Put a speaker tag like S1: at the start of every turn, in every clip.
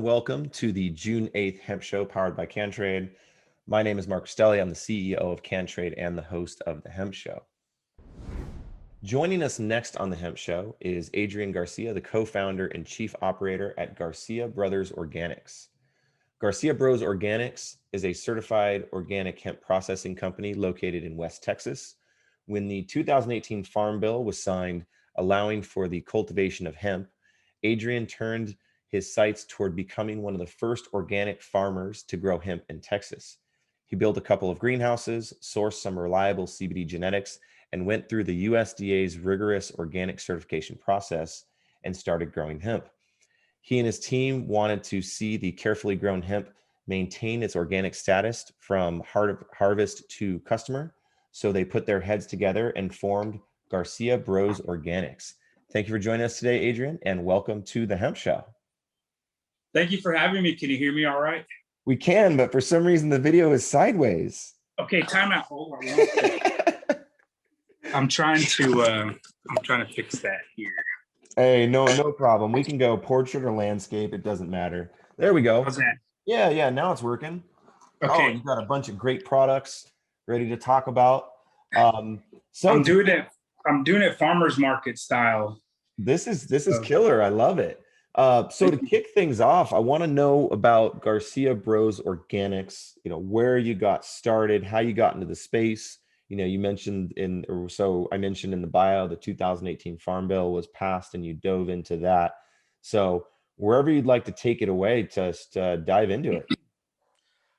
S1: and welcome to the June 8th Hemp Show powered by CannTrade. My name is Mark Restelli. I'm the CEO of CannTrade and the host of the Hemp Show. Joining us next on the Hemp Show is Adrian Garcia, the co-founder and chief operator at Garcia Bros Organics. Garcia Bros Organics is a certified organic hemp processing company located in West Texas. When the 2018 Farm Bill was signed, allowing for the cultivation of hemp, Adrian turned his sights toward becoming one of the first organic farmers to grow hemp in Texas. He built a couple of greenhouses, sourced some reliable CBD genetics, and went through the USDA's rigorous organic certification process and started growing hemp. He and his team wanted to see the carefully grown hemp maintain its organic status from harvest to customer. So they put their heads together and formed Garcia Bros Organics. Thank you for joining us today, Adrian, and welcome to the Hemp Show.
S2: Thank you for having me. Can you hear me all right?
S1: We can, but for some reason the video is sideways.
S2: Okay, time out. Hold on. I'm trying to fix that here.
S1: Hey, no problem. We can go portrait or landscape. It doesn't matter. There we go.
S2: How's that?
S1: Yeah, now it's working.
S2: Okay.
S1: Oh, you got a bunch of great products ready to talk about. So
S2: I'm doing it farmers market style.
S1: This is killer. I love it. So to kick things off, I want to know about Garcia Bros Organics, where you got started, how you got into the space. You mentioned I mentioned in the bio, the 2018 Farm Bill was passed and you dove into that. So wherever you'd like to take it away, just dive into it.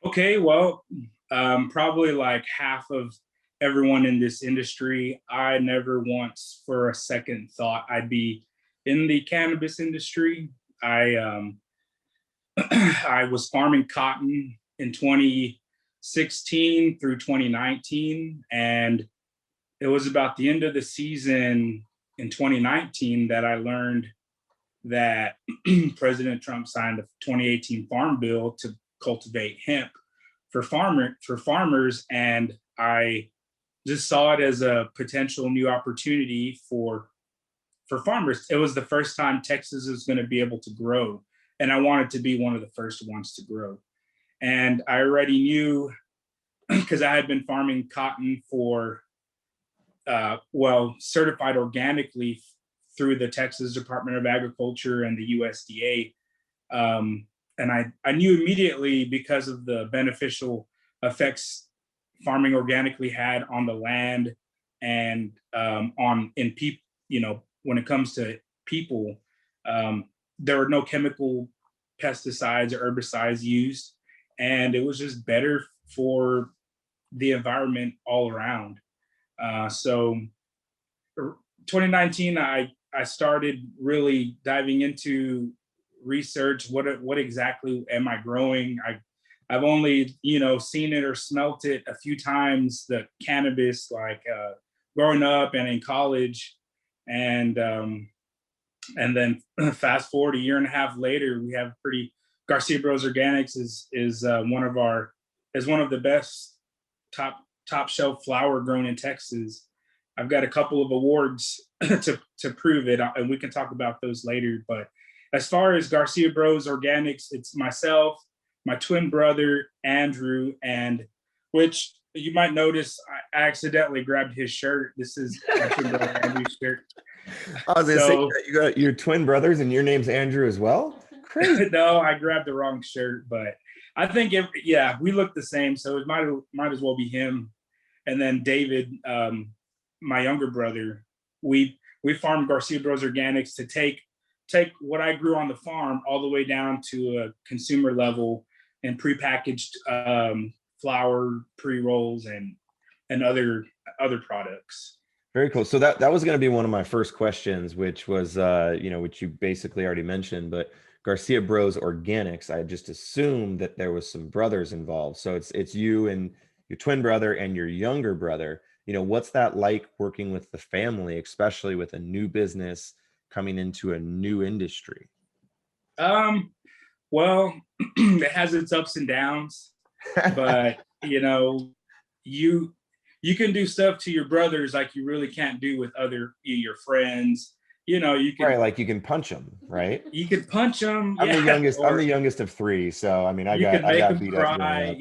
S2: Okay, well, probably like half of everyone in this industry, I never once for a second thought I'd be in the cannabis industry. I was farming cotton in 2016 through 2019, and it was about the end of the season in 2019 that I learned that President Trump signed the 2018 Farm Bill to cultivate hemp for farmers, and I just saw it as a potential new opportunity for farmers. It was the first time Texas was going to be able to grow, and I wanted to be one of the first ones to grow. And I already knew, because I had been farming cotton for, certified organically through the Texas Department of Agriculture and the USDA. And I knew immediately, because of the beneficial effects farming organically had on the land and in people, when it comes to people, there were no chemical pesticides or herbicides used, and it was just better for the environment all around. So 2019, I started really diving into research. What exactly am I growing? I've only, seen it or smelt it a few times, the cannabis, like growing up and in college. And then fast forward a year and a half later, we have Garcia Bros Organics is one of the best top shelf flower grown in Texas. I've got a couple of awards to prove it, and we can talk about those later. But as far as Garcia Bros Organics, it's myself, my twin brother Andrew, and which you might notice I accidentally grabbed his shirt. This is my twin brother Andrew's shirt.
S1: I was gonna say, you got your twin brothers and your name's Andrew as well? Crazy.
S2: No, I grabbed the wrong shirt, but I think we look the same, so it might as well be him. And then David, my younger brother, we farmed Garcia Bros Organics to take what I grew on the farm all the way down to a consumer level and prepackaged flour, pre-rolls, and other products.
S1: Very cool. So that was going to be one of my first questions, which was, which you basically already mentioned, but Garcia Bros Organics, I just assumed that there was some brothers involved. So it's you and your twin brother and your younger brother. What's that like working with the family, especially with a new business coming into a new industry?
S2: Well, it has its ups and downs, but you can do stuff to your brothers like you really can't do with your friends. you
S1: Right,
S2: could
S1: like you can punch them, right?
S2: punch them,
S1: I'm the
S2: yeah,
S1: youngest. I'm the
S2: or
S1: youngest of three, so I mean,
S2: you could
S1: I
S2: make
S1: got
S2: them
S1: beat up growing
S2: cry.
S1: up.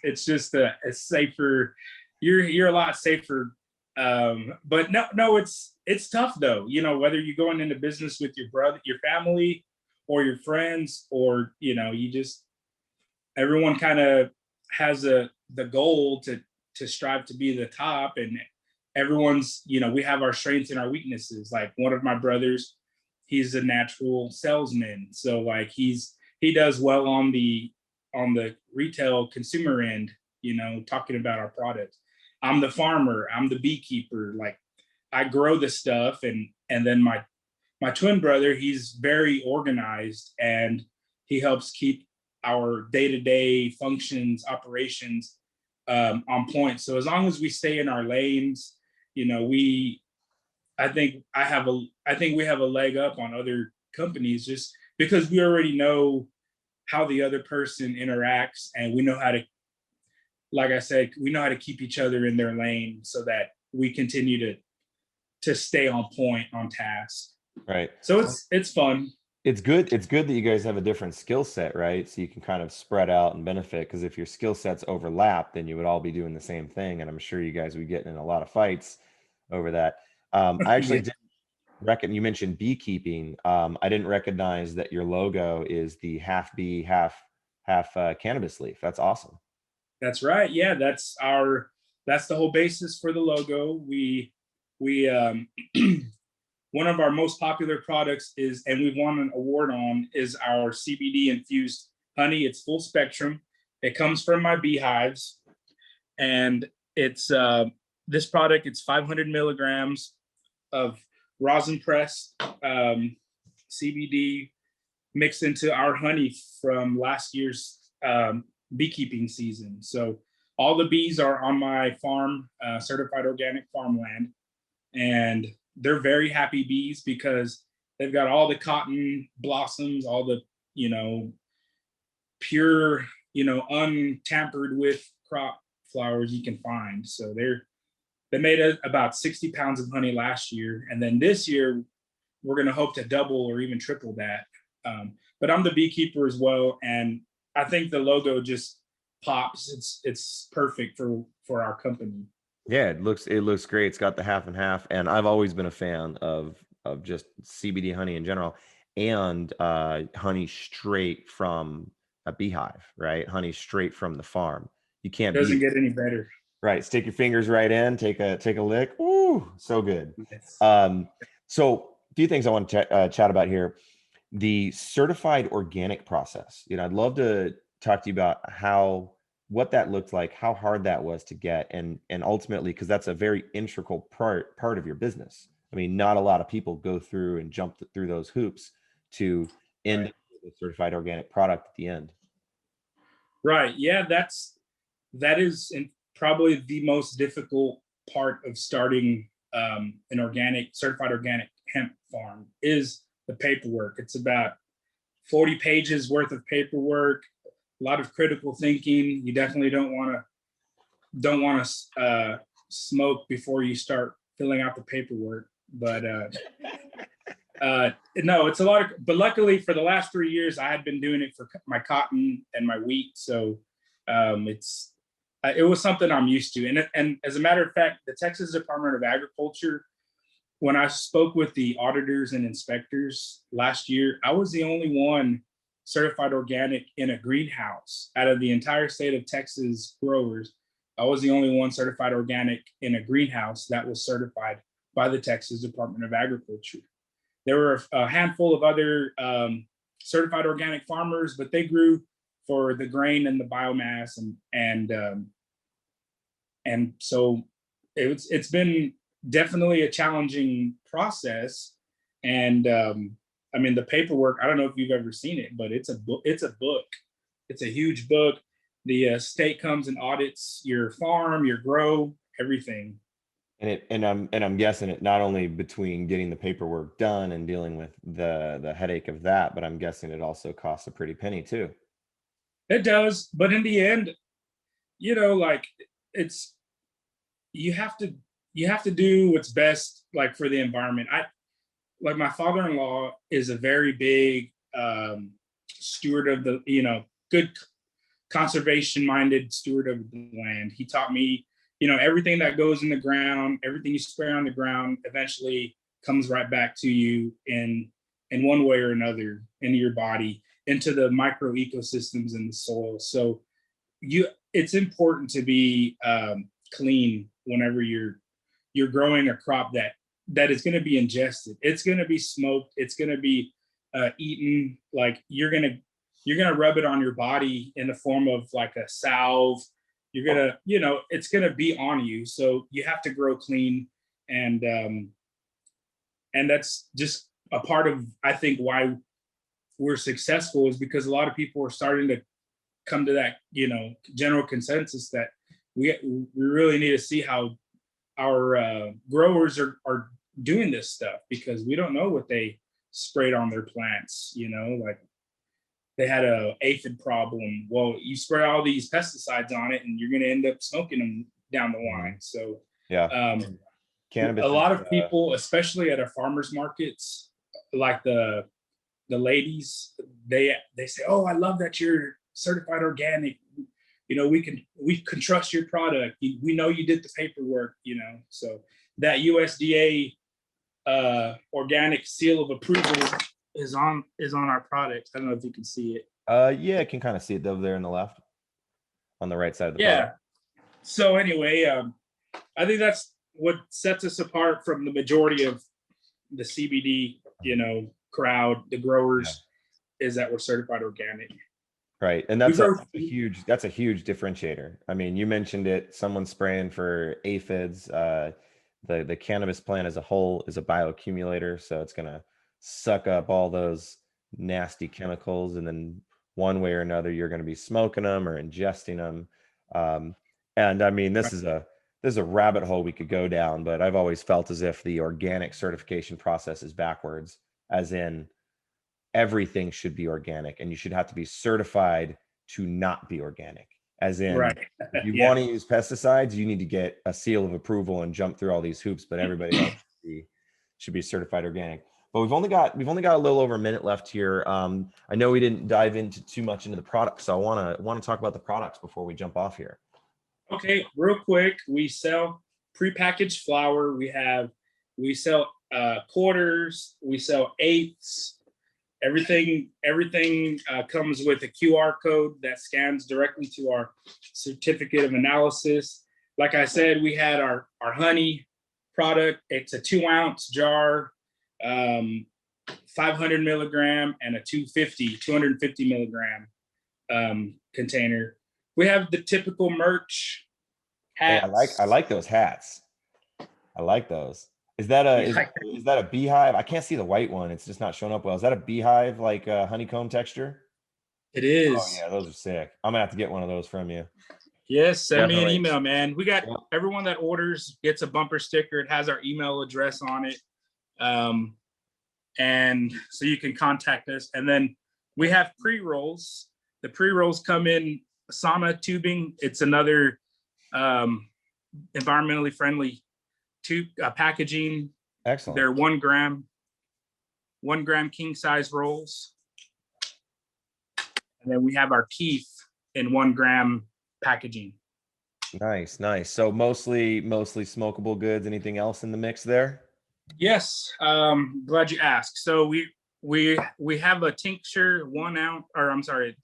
S2: It's just a safer. You're a lot safer. But no, it's tough though. Whether you're going into business with your brother, your family, or your friends, or you just everyone kind of has the goal to strive to be the top, and everyone's we have our strengths and our weaknesses. Like one of my brothers, he's a natural salesman, so like he does well on the retail consumer end, talking about our products. I'm the farmer, I'm the beekeeper, like I grow the stuff, and then my twin brother, he's very organized, and he helps keep our day-to-day functions, operations on point. So as long as we stay in our lanes, we I think we have a leg up on other companies, just because we already know how the other person interacts, and we know how to, like I said, we know how to keep each other in their lane so that we continue to stay on point, on task.
S1: Right.
S2: So it's fun.
S1: It's good. It's good that you guys have a different skill set, right? So you can kind of spread out and benefit. Because if your skill sets overlap, then you would all be doing the same thing, and I'm sure you guys would be getting in a lot of fights over that. I actually
S2: Yeah.
S1: didn't reckon you mentioned beekeeping. I didn't recognize that your logo is the half bee, half cannabis leaf. That's awesome.
S2: That's right. Yeah, that's the whole basis for the logo. We one of our most popular products is, and we've won an award on, is our CBD infused honey. It's full spectrum. It comes from my beehives, and it's this product. It's 500 milligrams of rosin pressed CBD mixed into our honey from last year's beekeeping season. So all the bees are on my farm, certified organic farmland, and they're very happy bees because they've got all the cotton blossoms, all the pure, untampered with crop flowers you can find. So they made about 60 pounds of honey last year, and then this year we're going to hope to double or even triple that. But I'm the beekeeper as well, and I think the logo just pops. It's perfect for our company.
S1: Yeah, it looks great. It's got the half and half, and I've always been a fan of just CBD honey in general, and honey straight from a beehive, right? Honey straight from the farm. You can't beat
S2: Doesn't
S1: it.
S2: get any better.
S1: Right. Stick your fingers right in, take a lick. Ooh, so good.
S2: Yes.
S1: So a few things I want to chat about here. The certified organic process. I'd love to talk to you about what that looked like, how hard that was to get, and ultimately, because that's a very integral part of your business. I mean, not a lot of people go through and jump through those hoops to end
S2: Right.
S1: up with a certified organic product at the end.
S2: Right. Yeah, that is probably the most difficult part of starting an certified organic hemp farm is the paperwork. It's about 40 pages worth of paperwork, a lot of critical thinking. You definitely don't want to smoke before you start filling out the paperwork. But no, it's a lot of. But luckily, for the last 3 years, I had been doing it for my cotton and my wheat, so it was something I'm used to. And as a matter of fact, the Texas Department of Agriculture, when I spoke with the auditors and inspectors last year, I was the only one certified organic in a greenhouse out of the entire state of Texas growers. I was the only one certified organic in a greenhouse that was certified by the Texas Department of Agriculture. There were a handful of other certified organic farmers, but they grew for the grain and the biomass, and so it's been definitely a challenging process. And I mean, the paperwork, I don't know if you've ever seen it, but it's a book. It's a huge book. The state comes and audits your farm, your grow, everything.
S1: And I'm guessing it not only between getting the paperwork done and dealing with the headache of that, but I'm guessing it also costs a pretty penny too.
S2: It does, but in the end, like it's you have to do what's best, like for the environment. like my father-in-law is a very big steward of the, good conservation-minded steward of the land. He taught me, everything that goes in the ground, everything you spray on the ground, eventually comes right back to you in one way or another into your body, into the micro ecosystems in the soil. So it's important to be clean whenever you're growing a crop that is going to be ingested. It's going to be smoked. It's going to be eaten. Like you're gonna rub it on your body in the form of like a salve. You're gonna, it's gonna be on you. So you have to grow clean, and that's just a part of, I think, why we're successful, is because a lot of people are starting to come to that, general consensus that we really need to see how our growers are doing this stuff, because we don't know what they sprayed on their plants. Like they had a aphid problem. Well, you spray all these pesticides on it and you're going to end up smoking them down the line. So
S1: yeah, cannabis.
S2: A lot of people, especially at our farmers markets, like the ladies, they say, "Oh, I love that you're certified organic. We can trust your product. We know you did the paperwork." So that USDA organic seal of approval is on our product. I don't know if you can see it.
S1: Yeah, I can kind of see it over there on the left, on the right side of the
S2: Yeah.
S1: product.
S2: So anyway, I think that's what sets us apart from the majority of the CBD, crowd, the growers, is that we're certified organic.
S1: Right, and that's a huge differentiator. I mean, you mentioned it. Someone spraying for aphids. The cannabis plant as a whole is a bioaccumulator, so it's gonna suck up all those nasty chemicals, and then one way or another, you're going to be smoking them or ingesting them. And I mean, this is a rabbit hole we could go down, but I've always felt as if the organic certification process is backwards, as in everything should be organic and you should have to be certified to not be organic. As in, if you want to use pesticides, you need to get a seal of approval and jump through all these hoops, but everybody else should be certified organic. But we've only got a little over a minute left here. I know we didn't dive into too much into the products, so I want to talk about the products before we jump off here.
S2: Okay, real quick, we sell prepackaged flour. We sell quarters. We sell eighths. Everything comes with a QR code that scans directly to our certificate of analysis. Like I said, we had our honey product. It's a 2-ounce jar, 500 milligram, and a 250 milligram container. We have the typical merch hats.
S1: Hey, I like those hats. I like those. Is that a beehive? I can't see the white one. It's just not showing up well. Is that a beehive, like a honeycomb texture?
S2: It is.
S1: Oh yeah, those are sick. I'm gonna have to get one of those from you.
S2: Yes, send me an email, man. We got everyone that orders gets a bumper sticker. It has our email address on it. And so you can contact us. And then we have pre-rolls. The pre-rolls come in sauna tubing. It's another environmentally friendly packaging.
S1: Excellent.
S2: They're 1 gram king size rolls. And then we have our Keith in 1 gram packaging.
S1: Nice. So mostly smokable goods. Anything else in the mix there?
S2: Yes, glad you asked. So we have a tincture 1 ounce, or I'm sorry,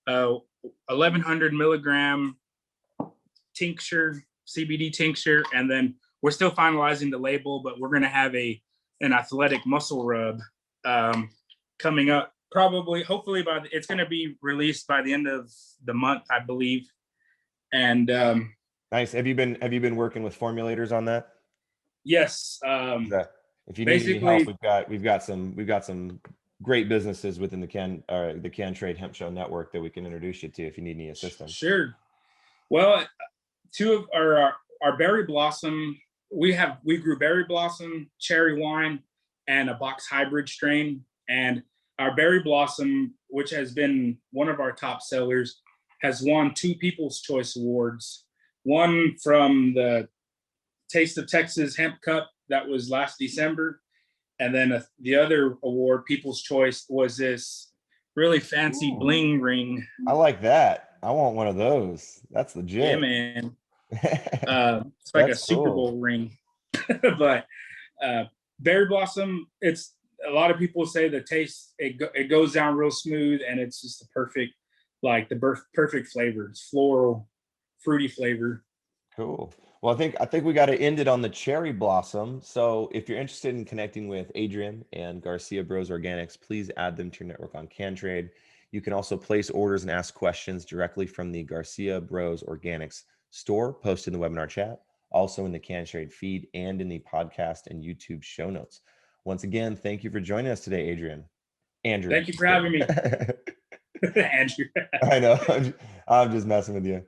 S2: 1100 milligram tincture, CBD tincture, and then we're still finalizing the label, but we're going to have an athletic muscle rub coming up. Hopefully it's going to be released by the end of the month, I believe. And
S1: nice. Have you been working with formulators on that?
S2: Yes.
S1: If you need any help, we've got some great businesses within the CannTrade Hemp Show network that we can introduce you to if you need any assistance.
S2: Sure. Well, 2 of our berry blossom, we grew berry blossom, cherry wine, and a box hybrid strain. And our berry blossom, which has been one of our top sellers, has won 2 People's Choice Awards. One from the Taste of Texas Hemp Cup that was last December, And then the other award, People's Choice, was this really fancy
S1: Ooh,
S2: bling ring.
S1: I like that. I want one of those. That's legit.
S2: Yeah, man. It's like a Super Bowl ring. But berry blossom, it's a lot of people say the taste, it goes down real smooth, and it's just the perfect, like the perfect flavor. It's floral, fruity flavor.
S1: Cool. Well, I think we got to end it on the cherry blossom. So if you're interested in connecting with Adrian and Garcia Bros Organics, please add them to your network on CannTrade. You can also place orders and ask questions directly from the Garcia Bros Organics store, posted in the webinar chat, also in the CannTrade feed and in the podcast and YouTube show notes. Once again, thank you for joining us today, Adrian. Andrew.
S2: Thank you for having me. Andrew.
S1: I know. I'm just messing with you.